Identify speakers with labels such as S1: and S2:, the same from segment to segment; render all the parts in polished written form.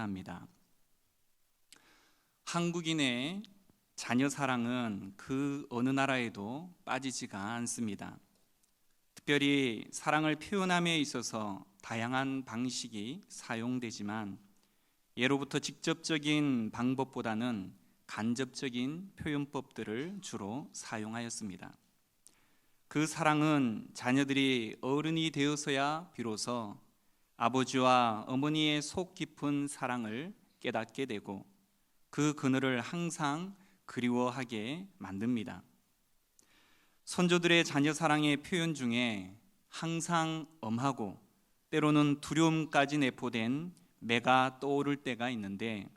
S1: 합니다. 한국인의 자녀 사랑은 그 어느 나라에도 빠지지가 않습니다. 특별히 사랑을 표현함에 있어서 다양한 방식이 사용되지만 예로부터 직접적인 방법보다는 간접적인 표현법들을 주로 사용하였습니다. 그 사랑은 자녀들이 어른이 되어서야 비로소 아버지와 어머니의 속 깊은 사랑을 깨닫게 되고 그 그늘을 항상 그리워하게 만듭니다. 선조들의 자녀 사랑의 표현 중에 항상 엄하고 때로는 두려움까지 내포된 매가 떠오를 때가 있는데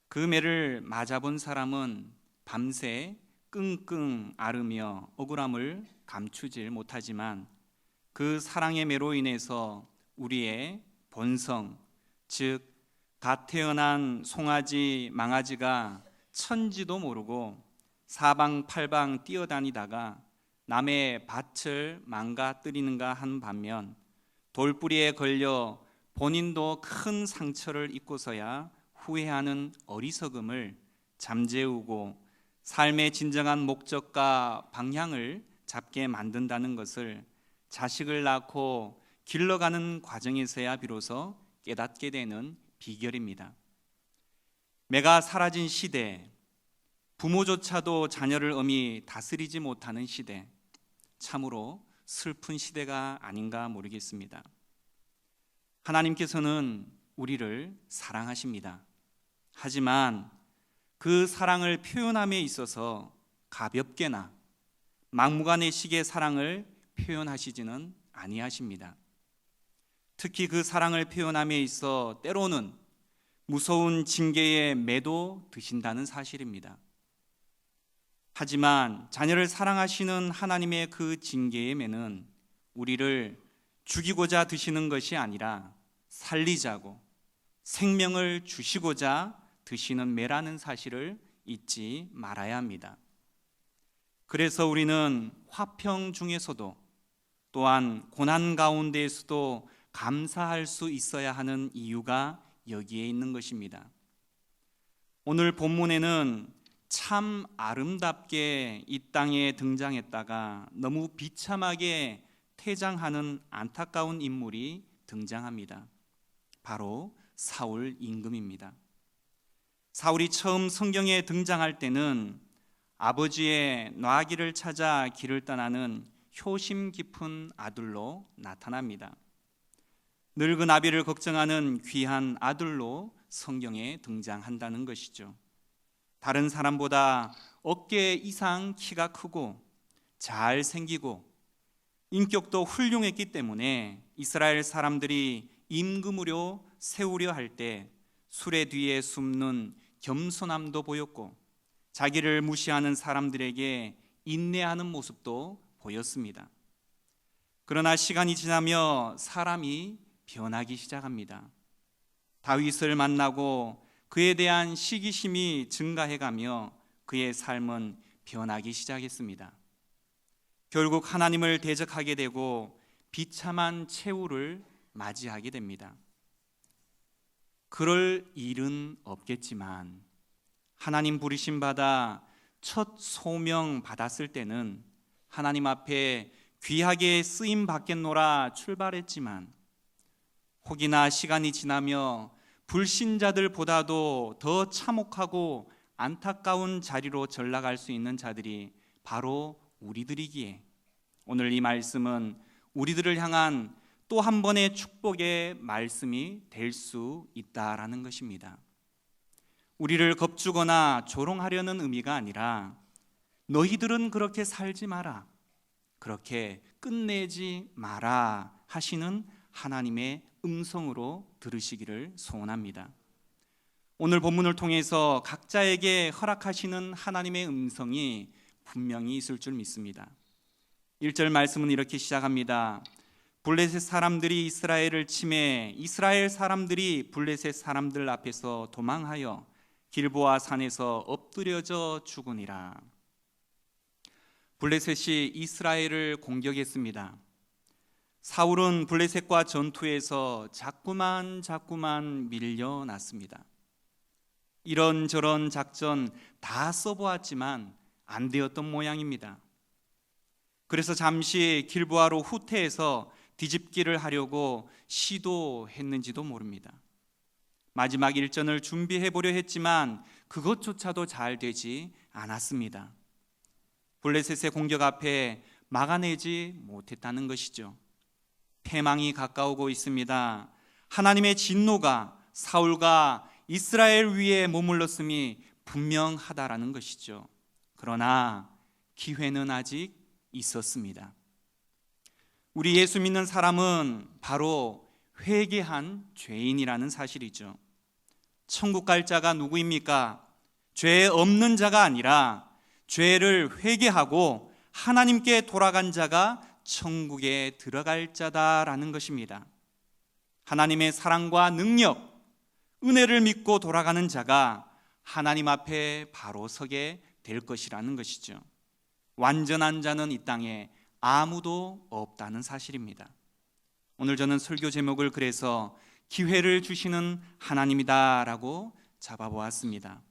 S1: 그 매를 맞아본 사람은 밤새 끙끙 앓으며 억울함을 감추질 못하지만 그 사랑의 매로 인해서 우리의 본성, 즉 갓 태어난 송아지, 망아지가 천지도 모르고 사방팔방 뛰어다니다가 남의 밭을 망가뜨리는가 한 반면 돌뿌리에 걸려 본인도 큰 상처를 입고서야 후회하는 어리석음을 잠재우고 삶의 진정한 목적과 방향을 잡게 만든다는 것을 자식을 낳고 길러가는 과정에서야 비로소 깨닫게 되는 비결입니다. 매가 사라진 시대, 부모조차도 자녀를 엄히 다스리지 못하는 시대, 참으로 슬픈 시대가 아닌가 모르겠습니다. 하나님께서는 우리를 사랑하십니다. 하지만 그 사랑을 표현함에 있어서 가볍게나 막무가내식의 사랑을 표현하시지는 아니하십니다. 특히 그 사랑을 표현함에 있어 때로는 무서운 징계의 매도 드신다는 사실입니다. 하지만 자녀를 사랑하시는 하나님의 그 징계의 매는 우리를 죽이고자 드시는 것이 아니라 살리자고 생명을 주시고자 드시는 매라는 사실을 잊지 말아야 합니다. 그래서 우리는 화평 중에서도 또한 고난 가운데에서도 감사할 수 있어야 하는 이유가 여기에 있는 것입니다. 오늘 본문에는 참 아름답게 이 땅에 등장했다가 너무 비참하게 퇴장하는 안타까운 인물이 등장합니다. 바로 사울 임금입니다. 사울이 처음 성경에 등장할 때는 아버지의 놔기를 찾아 길을 떠나는 효심 깊은 아들로 나타납니다. 늙은 아비를 걱정하는 귀한 아들로 성경에 등장한다는 것이죠. 다른 사람보다 어깨 이상 키가 크고 잘생기고 인격도 훌륭했기 때문에 이스라엘 사람들이 임금으로 세우려 할 때 수레 뒤에 숨는 겸손함도 보였고 자기를 무시하는 사람들에게 인내하는 모습도 보였습니다. 그러나 시간이 지나며 사람이 변하기 시작합니다. 다윗을 만나고 그에 대한 시기심이 증가해가며 그의 삶은 변하기 시작했습니다. 결국 하나님을 대적하게 되고 비참한 최후를 맞이하게 됩니다. 그럴 일은 없겠지만 하나님 부르심 받아 첫 소명 받았을 때는 하나님 앞에 귀하게 쓰임 받겠노라 출발했지만 혹이나 시간이 지나며 불신자들보다도 더 참혹하고 안타까운 자리로 전락할 수 있는 자들이 바로 우리들이기에 오늘 이 말씀은 우리들을 향한 또 한 번의 축복의 말씀이 될 수 있다라는 것입니다. 우리를 겁주거나 조롱하려는 의미가 아니라 너희들은 그렇게 살지 마라, 그렇게 끝내지 마라 하시는 하나님의 음성으로 들으시기를 소원합니다. 오늘 본문을 통해서 각자에게 허락하시는 하나님의 음성이 분명히 있을 줄 믿습니다. 1절 말씀은 이렇게 시작합니다. 블레셋 사람들이 이스라엘을 치매 이스라엘 사람들이 블레셋 사람들 앞에서 도망하여 길보아 산에서 엎드려져 죽으니라. 블레셋이 이스라엘을 공격했습니다. 사울은 블레셋과 전투에서 자꾸만 밀려났습니다. 이런저런 작전 다 써보았지만 안 되었던 모양입니다. 그래서 잠시 길보아로 후퇴해서 뒤집기를 하려고 시도했는지도 모릅니다. 마지막 일전을 준비해 보려 했지만 그것조차도 잘 되지 않았습니다. 블레셋의 공격 앞에 막아내지 못했다는 것이죠. 패망이 가까우고 있습니다. 하나님의 진노가 사울과 이스라엘 위에 머물렀음이 분명하다라는 것이죠. 그러나 기회는 아직 있었습니다. 우리 예수 믿는 사람은 바로 회개한 죄인이라는 사실이죠. 천국 갈 자가 누구입니까? 죄 없는 자가 아니라 죄를 회개하고 하나님께 돌아간 자가 천국에 들어갈 자다라는 것입니다. 하나님의 사랑과 능력, 은혜를 믿고 돌아가는 자가 하나님 앞에 바로 서게 될 것이라는 것이죠. 완전한 자는 이 땅에 아무도 없다는 사실입니다. 오늘 저는 설교 제목을 그래서 기회를 주시는 하나님이다라고 잡아보았습니다.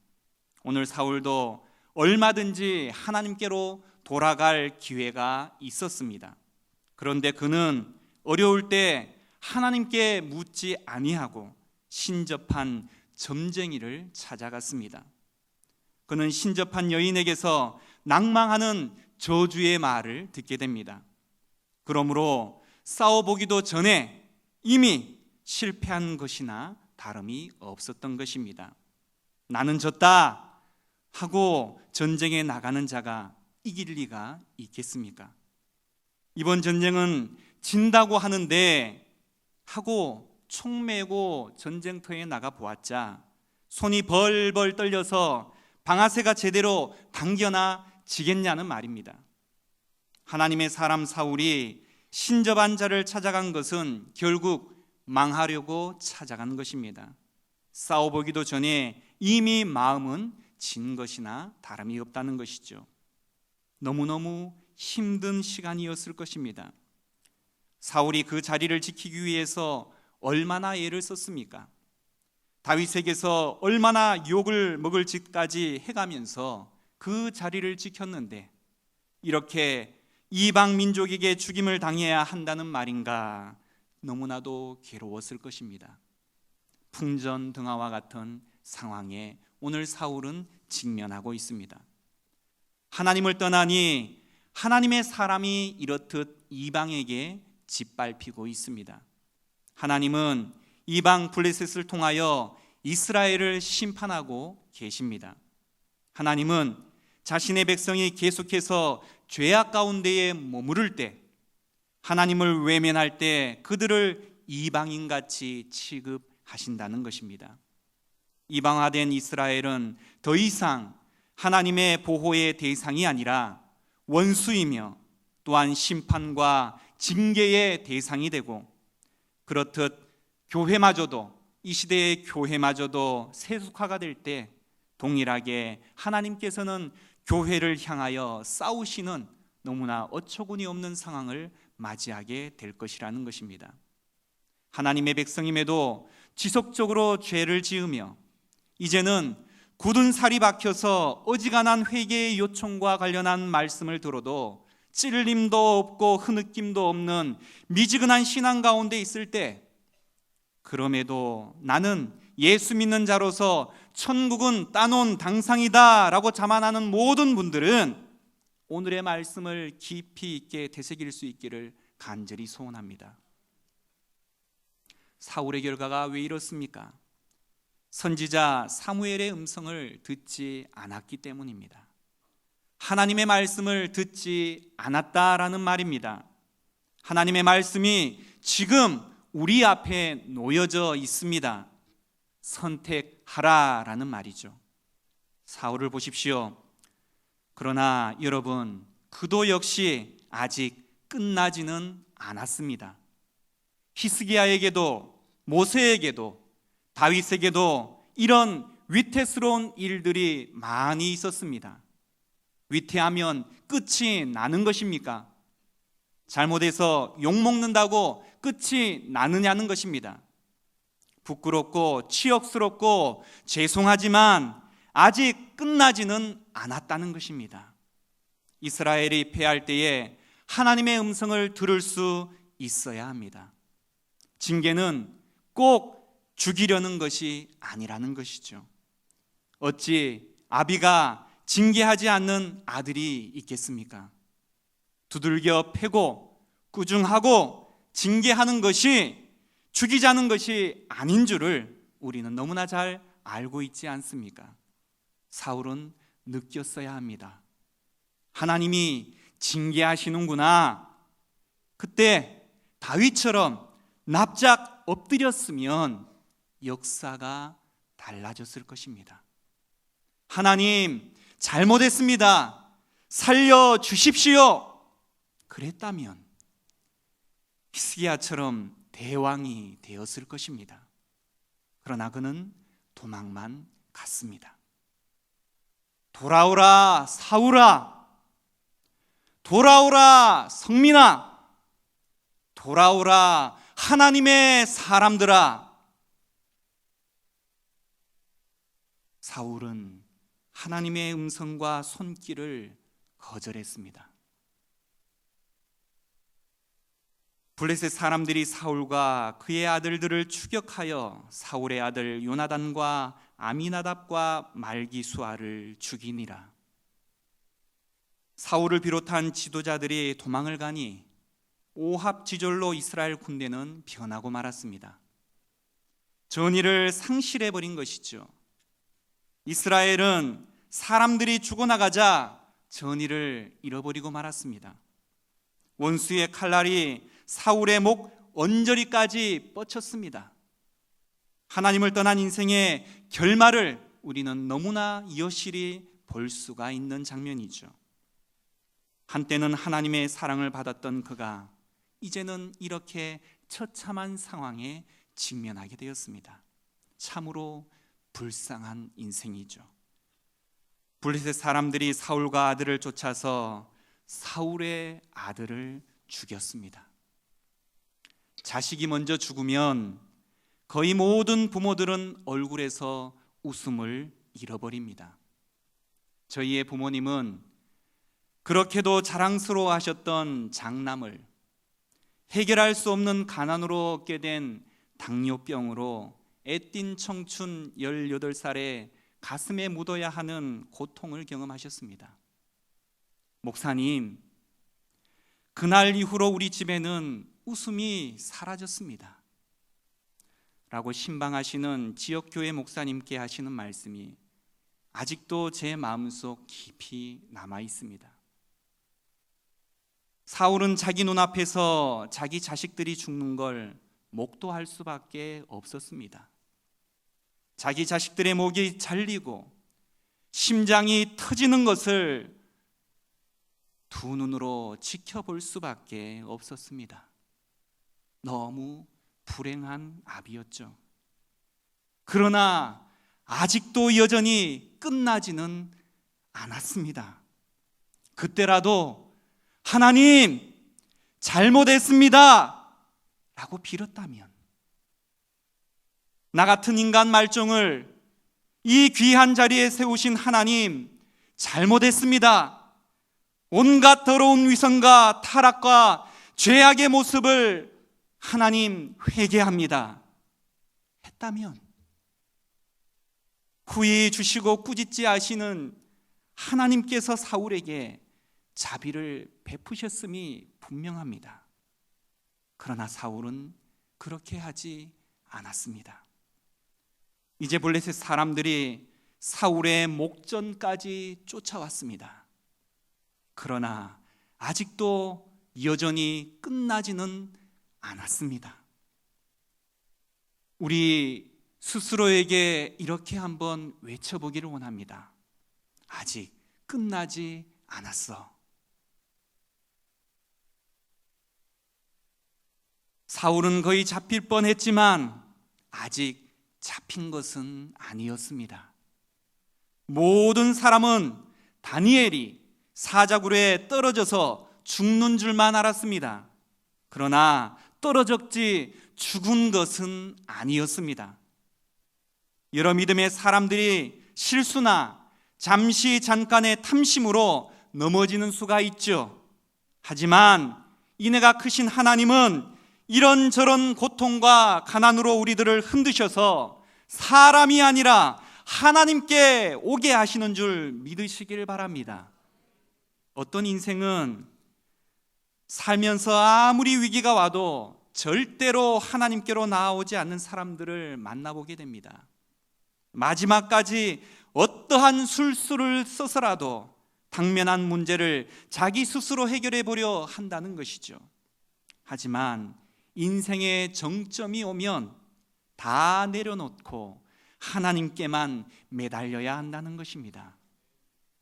S1: 오늘 사울도 얼마든지 하나님께로 돌아갈 기회가 있었습니다. 그런데 그는 어려울 때 하나님께 묻지 아니하고 신접한 점쟁이를 찾아갔습니다. 그는 신접한 여인에게서 낭망하는 저주의 말을 듣게 됩니다. 그러므로 싸워보기도 전에 이미 실패한 것이나 다름이 없었던 것입니다. 나는 졌다 하고 전쟁에 나가는 자가 이길 리가 있겠습니까? 이번 전쟁은 진다고 하는데 하고 총 메고 전쟁터에 나가 보았자 손이 벌벌 떨려서 방아쇠가 제대로 당겨나 지겠냐는 말입니다. 하나님의 사람 사울이 신접한 자를 찾아간 것은 결국 망하려고 찾아간 것입니다. 싸워보기도 전에 이미 마음은 진 것이나 다름이 없다는 것이죠. 너무너무 힘든 시간이었을 것입니다. 사울이 그 자리를 지키기 위해서 얼마나 애를 썼습니까? 다윗에게서 얼마나 욕을 먹을 짓까지 해가면서 그 자리를 지켰는데 이렇게 이방 민족에게 죽임을 당해야 한다는 말인가? 너무나도 괴로웠을 것입니다. 풍전등화와 같은 상황에 오늘 사울은 직면하고 있습니다. 하나님을 떠나니 하나님의 사람이 이렇듯 이방에게 짓밟히고 있습니다. 하나님은 이방 블레셋을 통하여 이스라엘을 심판하고 계십니다. 하나님은 자신의 백성이 계속해서 죄악 가운데에 머무를 때, 하나님을 외면할 때 그들을 이방인같이 취급하신다는 것입니다. 이방화된 이스라엘은 더 이상 하나님의 보호의 대상이 아니라 원수이며 또한 심판과 징계의 대상이 되고, 그렇듯 교회마저도, 이 시대의 교회마저도 세속화가 될 때 동일하게 하나님께서는 교회를 향하여 싸우시는 너무나 어처구니 없는 상황을 맞이하게 될 것이라는 것입니다. 하나님의 백성임에도 지속적으로 죄를 지으며 이제는 굳은 살이 박혀서 어지간한 회개의 요청과 관련한 말씀을 들어도 찔림도 없고 흐느낌도 없는 미지근한 신앙 가운데 있을 때, 그럼에도 나는 예수 믿는 자로서 천국은 따놓은 당상이다 라고 자만하는 모든 분들은 오늘의 말씀을 깊이 있게 되새길 수 있기를 간절히 소원합니다. 사울의 결과가 왜 이렇습니까? 선지자 사무엘의 음성을 듣지 않았기 때문입니다. 하나님의 말씀을 듣지 않았다라는 말입니다. 하나님의 말씀이 지금 우리 앞에 놓여져 있습니다. 선택하라라는 말이죠. 사울을 보십시오. 그러나 여러분, 그도 역시 아직 끝나지는 않았습니다. 히스기야에게도 모세에게도 다윗에게도 이런 위태스러운 일들이 많이 있었습니다. 위태하면 끝이 나는 것입니까? 잘못해서 욕먹는다고 끝이 나느냐는 것입니다. 부끄럽고 치욕스럽고 죄송하지만 아직 끝나지는 않았다는 것입니다. 이스라엘이 패할 때에 하나님의 음성을 들을 수 있어야 합니다. 징계는 꼭 죽이려는 것이 아니라는 것이죠. 어찌 아비가 징계하지 않는 아들이 있겠습니까? 두들겨 패고 꾸중하고 징계하는 것이 죽이자는 것이 아닌 줄을 우리는 너무나 잘 알고 있지 않습니까? 사울은 느꼈어야 합니다. 하나님이 징계하시는구나. 그때 다윗처럼 납작 엎드렸으면 역사가 달라졌을 것입니다. 하나님, 잘못했습니다. 살려주십시오. 그랬다면 히스기야처럼 대왕이 되었을 것입니다. 그러나 그는 도망만 갔습니다. 돌아오라 사울아, 돌아오라 성민아, 돌아오라 하나님의 사람들아. 사울은 하나님의 음성과 손길을 거절했습니다. 블레셋 사람들이 사울과 그의 아들들을 추격하여 사울의 아들 요나단과 아미나답과 말기수아를 죽이니라. 사울을 비롯한 지도자들이 도망을 가니 오합지졸로 이스라엘 군대는 변하고 말았습니다. 전의를 상실해버린 것이죠. 이스라엘은 사람들이 죽어나가자 전의를 잃어버리고 말았습니다. 원수의 칼날이 사울의 목 언저리까지 뻗쳤습니다. 하나님을 떠난 인생의 결말을 우리는 너무나 여실히 볼 수가 있는 장면이죠. 한때는 하나님의 사랑을 받았던 그가 이제는 이렇게 처참한 상황에 직면하게 되었습니다. 참으로 불쌍한 인생이죠. 블레셋 사람들이 사울과 아들을 쫓아서 사울의 아들을 죽였습니다. 자식이 먼저 죽으면 거의 모든 부모들은 얼굴에서 웃음을 잃어버립니다. 저희의 부모님은 그렇게도 자랑스러워 하셨던 장남을 해결할 수 없는 가난으로 얻게 된 당뇨병으로 애띤 청춘 18살에 가슴에 묻어야 하는 고통을 경험하셨습니다. 목사님, 그날 이후로 우리 집에는 웃음이 사라졌습니다 라고 신방하시는 지역교회 목사님께 하시는 말씀이 아직도 제 마음속 깊이 남아 있습니다. 사울은 자기 눈앞에서 자기 자식들이 죽는 걸 목도할 수밖에 없었습니다. 자기 자식들의 목이 잘리고 심장이 터지는 것을 두 눈으로 지켜볼 수밖에 없었습니다. 너무 불행한 아비였죠. 그러나 아직도 여전히 끝나지는 않았습니다. 그때라도 하나님, 잘못했습니다 라고 빌었다면, 나 같은 인간 말종을 이 귀한 자리에 세우신 하나님, 잘못했습니다. 온갖 더러운 위선과 타락과 죄악의 모습을 하나님 회개합니다 했다면, 후히 주시고 꾸짖지 아시는 하나님께서 사울에게 자비를 베푸셨음이 분명합니다. 그러나 사울은 그렇게 하지 않았습니다. 이제 블레셋 사람들이 사울의 목전까지 쫓아왔습니다. 그러나 아직도 여전히 끝나지는 않았습니다. 우리 스스로에게 이렇게 한번 외쳐보기를 원합니다. 아직 끝나지 않았어. 사울은 거의 잡힐 뻔했지만 아직 잡힌 것은 아니었습니다. 모든 사람은 다니엘이 사자굴에 떨어져서 죽는 줄만 알았습니다. 그러나 떨어졌지 죽은 것은 아니었습니다. 여러 믿음의 사람들이 실수나 잠깐의 탐심으로 넘어지는 수가 있죠. 하지만 인애가 크신 하나님은 이런저런 고통과 가난으로 우리들을 흔드셔서 사람이 아니라 하나님께 오게 하시는 줄 믿으시길 바랍니다. 어떤 인생은 살면서 아무리 위기가 와도 절대로 하나님께로 나아오지 않는 사람들을 만나보게 됩니다. 마지막까지 어떠한 술수를 써서라도 당면한 문제를 자기 스스로 해결해 보려 한다는 것이죠. 하지만 인생의 정점이 오면 다 내려놓고 하나님께만 매달려야 한다는 것입니다.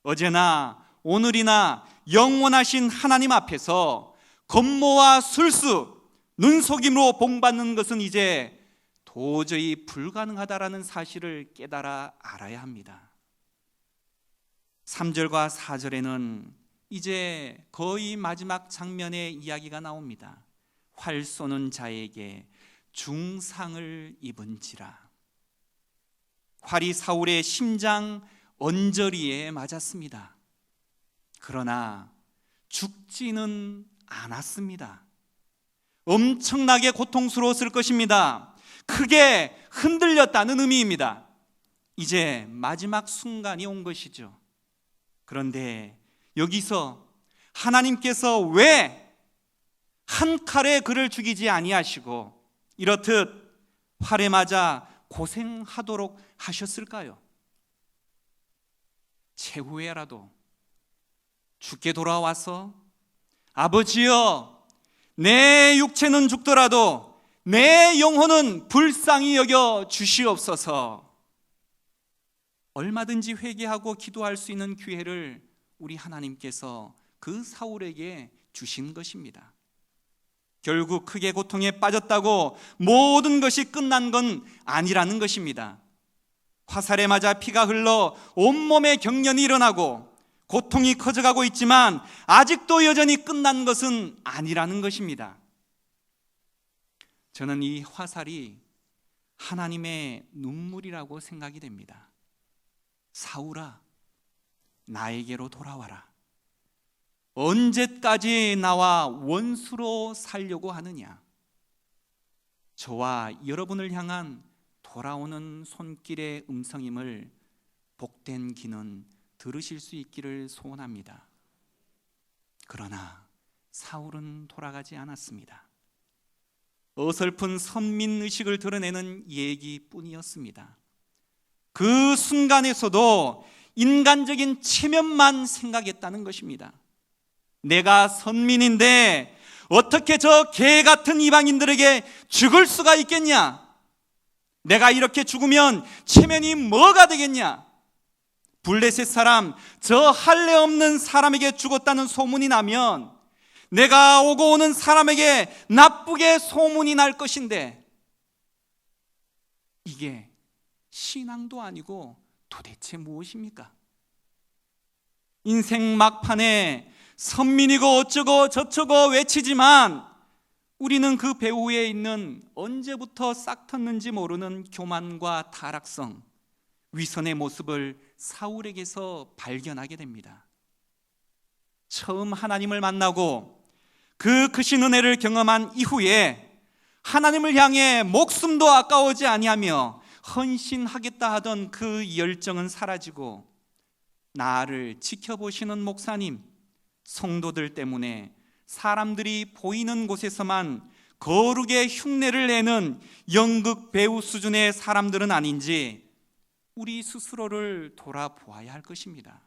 S1: 어제나 오늘이나 영원하신 하나님 앞에서 건모와 술수, 눈속임으로 본받는 것은 이제 도저히 불가능하다라는 사실을 깨달아 알아야 합니다. 3절과 4절에는 이제 거의 마지막 장면의 이야기가 나옵니다. 활 쏘는 자에게 중상을 입은지라. 활이 사울의 심장 언저리에 맞았습니다. 그러나 죽지는 않았습니다. 엄청나게 고통스러웠을 것입니다. 크게 흔들렸다는 의미입니다. 이제 마지막 순간이 온 것이죠. 그런데 여기서 하나님께서 왜 한 칼에 그를 죽이지 아니하시고 이렇듯 활에 맞아 고생하도록 하셨을까요? 최후에라도 죽게 돌아와서 아버지여, 내 육체는 죽더라도 내 영혼은 불쌍히 여겨 주시옵소서, 얼마든지 회개하고 기도할 수 있는 기회를 우리 하나님께서 그 사울에게 주신 것입니다. 결국 크게 고통에 빠졌다고 모든 것이 끝난 건 아니라는 것입니다. 화살에 맞아 피가 흘러 온몸에 경련이 일어나고 고통이 커져가고 있지만 아직도 여전히 끝난 것은 아니라는 것입니다. 저는 이 화살이 하나님의 눈물이라고 생각이 됩니다. 사울아, 나에게로 돌아와라. 언제까지 나와 원수로 살려고 하느냐? 저와 여러분을 향한 돌아오는 손길의 음성임을 복된 귀는 들으실 수 있기를 소원합니다. 그러나 사울은 돌아가지 않았습니다. 어설픈 선민의식을 드러내는 얘기뿐이었습니다. 그 순간에서도 인간적인 체면만 생각했다는 것입니다. 내가 선민인데 어떻게 저 개 같은 이방인들에게 죽을 수가 있겠냐? 내가 이렇게 죽으면 체면이 뭐가 되겠냐? 블레셋 사람, 저 할례 없는 사람에게 죽었다는 소문이 나면 내가 오고 오는 사람에게 나쁘게 소문이 날 것인데, 이게 신앙도 아니고 도대체 무엇입니까? 인생 막판에 선민이고 어쩌고 저쩌고 외치지만 우리는 그 배후에 있는 언제부터 싹 텄는지 모르는 교만과 타락성, 위선의 모습을 사울에게서 발견하게 됩니다. 처음 하나님을 만나고 그 크신 은혜를 경험한 이후에 하나님을 향해 목숨도 아까워지 아니하며 헌신하겠다 하던 그 열정은 사라지고 나를 지켜보시는 목사님, 성도들 때문에 사람들이 보이는 곳에서만 거룩의 흉내를 내는 연극 배우 수준의 사람들은 아닌지 우리 스스로를 돌아보아야 할 것입니다.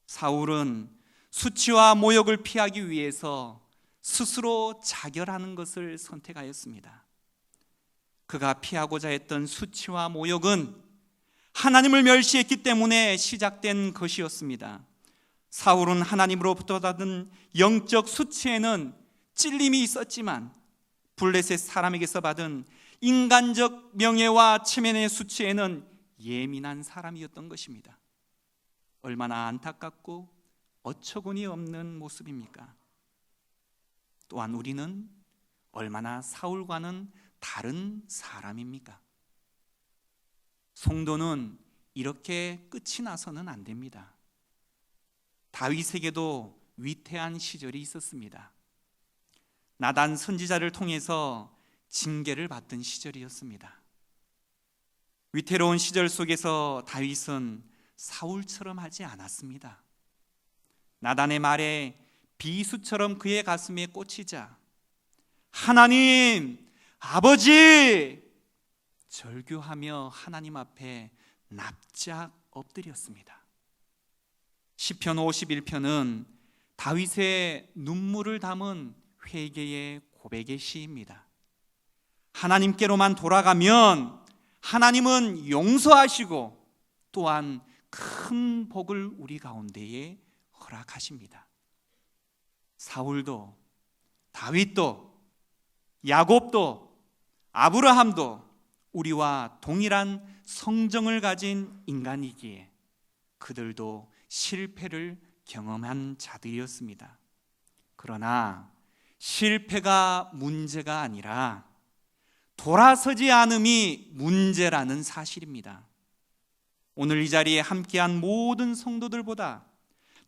S1: 사울은 수치와 모욕을 피하기 위해서 스스로 자결하는 것을 선택하였습니다. 그가 피하고자 했던 수치와 모욕은 하나님을 멸시했기 때문에 시작된 것이었습니다. 사울은 하나님으로부터 받은 영적 수치에는 찔림이 있었지만 블레셋 사람에게서 받은 인간적 명예와 체면의 수치에는 예민한 사람이었던 것입니다. 얼마나 안타깝고 어처구니 없는 모습입니까? 또한 우리는 얼마나 사울과는 다른 사람입니까? 성도는 이렇게 끝이 나서는 안 됩니다. 다윗에게도 위태한 시절이 있었습니다. 나단 선지자를 통해서 징계를 받던 시절이었습니다. 위태로운 시절 속에서 다윗은 사울처럼 하지 않았습니다. 나단의 말에 비수처럼 그의 가슴에 꽂히자 하나님, 아버지! 절규하며 하나님 앞에 납작 엎드렸습니다. 시편 51편은 다윗의 눈물을 담은 회개의 고백의 시입니다. 하나님께로만 돌아가면 하나님은 용서하시고 또한 큰 복을 우리 가운데에 허락하십니다. 사울도 다윗도 야곱도 아브라함도 우리와 동일한 성정을 가진 인간이기에 그들도 실패를 경험한 자들이었습니다. 그러나 실패가 문제가 아니라 돌아서지 않음이 문제라는 사실입니다. 오늘 이 자리에 함께한 모든 성도들보다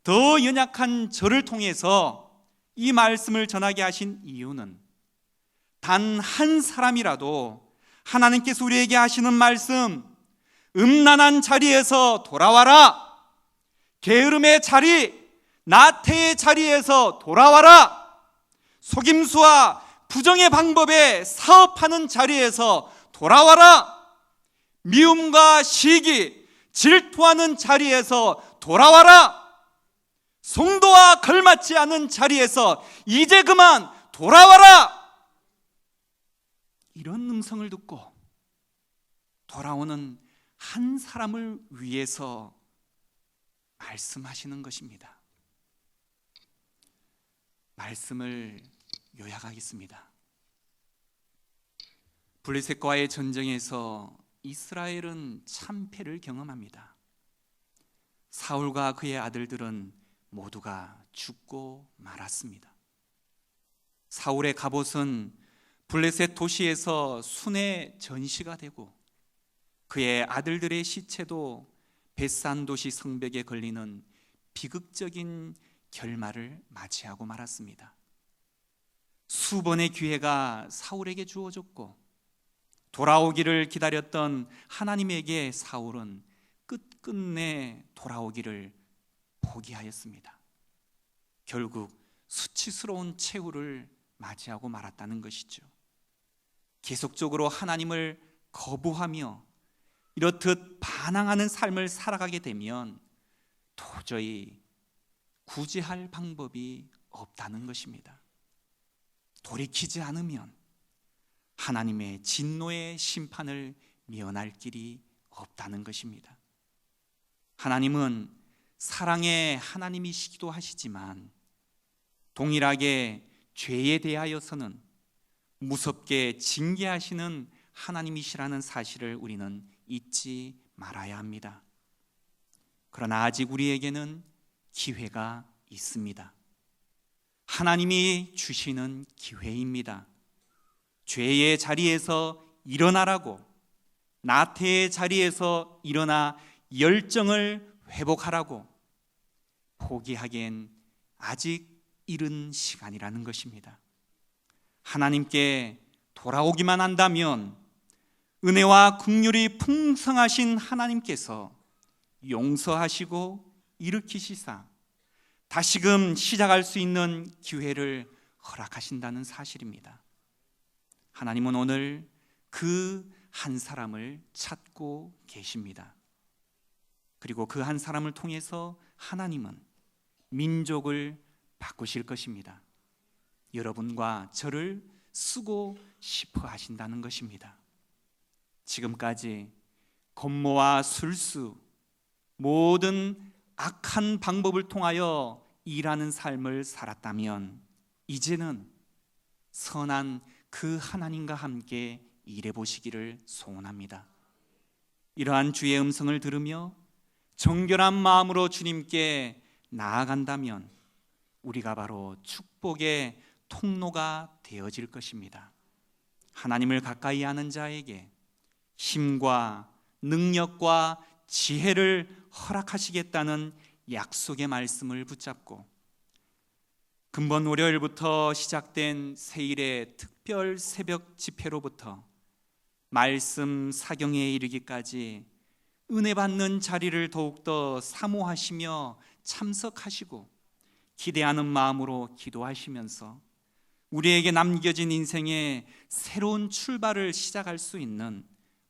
S1: 더 연약한 저를 통해서 이 말씀을 전하게 하신 이유는 단 한 사람이라도 하나님께서 우리에게 하시는 말씀, 음란한 자리에서 돌아와라, 게으름의 자리, 나태의 자리에서 돌아와라, 속임수와 부정의 방법에 사업하는 자리에서 돌아와라, 미움과 시기, 질투하는 자리에서 돌아와라, 성도와 걸맞지 않은 자리에서 이제 그만 돌아와라, 이런 음성을 듣고 돌아오는 한 사람을 위해서 말씀하시는 것입니다. 말씀을 요약하겠습니다. 블레셋과의 전쟁에서 이스라엘은 참패를 경험합니다. 사울과 그의 아들들은 모두가 죽고 말았습니다. 사울의 갑옷은 블레셋 도시에서 순회 전시가 되고 그의 아들들의 시체도 벳산 도시 성벽에 걸리는 비극적인 결말을 맞이하고 말았습니다. 수번의 기회가 사울에게 주어졌고 돌아오기를 기다렸던 하나님에게 사울은 끝끝내 돌아오기를 포기하였습니다. 결국 수치스러운 최후를 맞이하고 말았다는 것이죠. 계속적으로 하나님을 거부하며 이렇듯 반항하는 삶을 살아가게 되면 도저히 구제할 방법이 없다는 것입니다. 돌이키지 않으면 하나님의 진노의 심판을 면할 길이 없다는 것입니다. 하나님은 사랑의 하나님이시기도 하시지만 동일하게 죄에 대하여서는 무섭게 징계하시는 하나님이시라는 사실을 우리는 잊지 말아야 합니다. 그러나 아직 우리에게는 기회가 있습니다. 하나님이 주시는 기회입니다. 죄의 자리에서 일어나라고, 나태의 자리에서 일어나 열정을 회복하라고 포기하기엔 아직 이른 시간이라는 것입니다. 하나님께 돌아오기만 한다면 은혜와 긍휼이 풍성하신 하나님께서 용서하시고 일으키시사 다시금 시작할 수 있는 기회를 허락하신다는 사실입니다. 하나님은 오늘 그 한 사람을 찾고 계십니다. 그리고 그 한 사람을 통해서 하나님은 민족을 바꾸실 것입니다. 여러분과 저를 쓰고 싶어 하신다는 것입니다. 지금까지 권모와 술수, 모든 악한 방법을 통하여 일하는 삶을 살았다면 이제는 선한 그 하나님과 함께 일해 보시기를 소원합니다. 이러한 주의 음성을 들으며 정결한 마음으로 주님께 나아간다면 우리가 바로 축복의 통로가 되어질 것입니다. 하나님을 가까이 아는 자에게 힘과 능력과 지혜를 허락하시겠다는 약속의 말씀을 붙잡고 금번 월요일부터 시작된 세일의 특별 새벽 집회로부터 말씀 사경에 이르기까지 은혜 받는 자리를 더욱더 사모하시며 참석하시고 기대하는 마음으로 기도하시면서 우리에게 남겨진 인생의 새로운 출발을 시작할 수 있는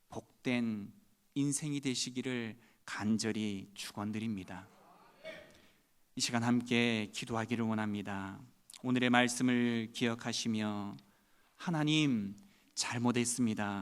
S1: 복된 인생이 되시기를 간절히 축원드립니다. 이 시간 함께 기도하기를 원합니다. 오늘의 말씀을 기억하시며 하나님, 잘못했습니다.